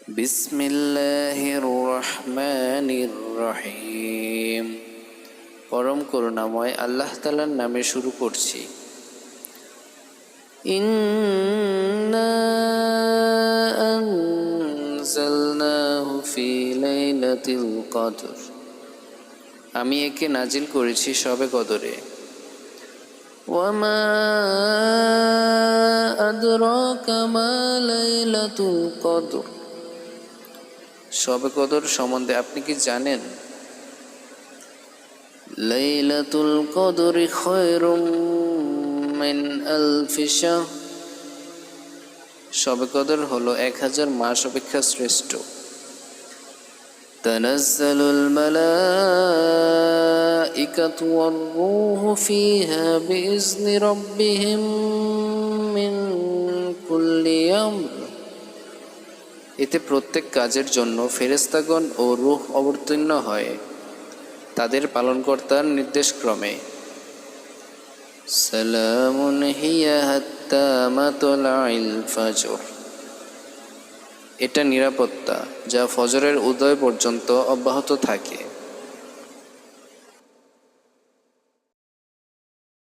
বিসমিল্লাহির রহমানির রহিম। পরম করুণাময় আল্লাহ তাআলার নামে শুরু করছি। ইন্না আনজালনাহু ফি লাইলাতিল কদর। আমি একে নাজিল করেছি শবে কদরে। ওয়ামা আদরাকা মা লাইলাতুল কদর। শবে কদর সম্বন্ধে আপনি কি জানেন? লাইলাতুল কদরি খায়রুম মিন আলফি শাহর। শবে কদর হলো 1000 মাস অপেক্ষা শ্রেষ্ঠ। তানাজ্জালুল মালাইকাতু ওয়ার রূহু ফিহা বিইজনি রাব্বিহিম মিন কুল্লি আমর। এতে প্রত্যেক কাজের জন্য ফেরেশতাগণ ও রূহ অবতীর্ণ হয় তাদের পালনকর্তার নির্দেশক্রমে। সালামুন হিয়া হাত্তা মাতলাইল ফাজর। এটা নিরাপত্তা যা ফজরের উদয় পর্যন্ত অব্যাহত থাকে।